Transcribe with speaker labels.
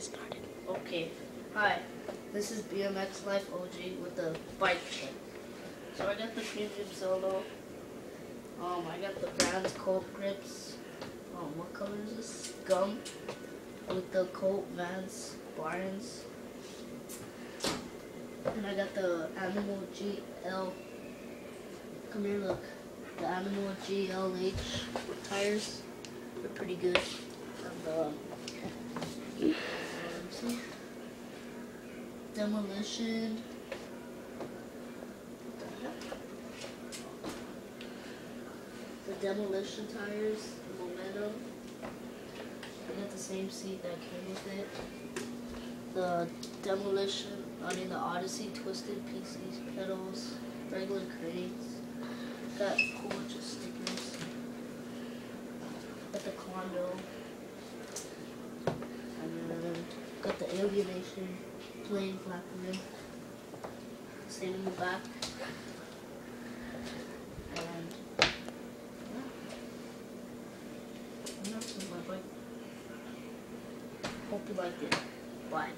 Speaker 1: started.
Speaker 2: Okay. Hi. This is BMX Life OG with the bike kit. So I got the premium solo. I got the Vans Colt grips. What color is this? Gum with the Colt Vans Barnes. And I got the Animal GL. Come here, look. The Animal GLH tires. They're pretty good. And Demolition. What the heck? The Demolition tires, the Momentum. I got the same seat that came with it. The the Odyssey Twisted PCs, pedals, regular crates. Got a whole bunch of stickers. Got the Condo. And then got the Alienation plain black rim. Same in the back. And yeah. And that's my bike. Hope you liked it. Bye.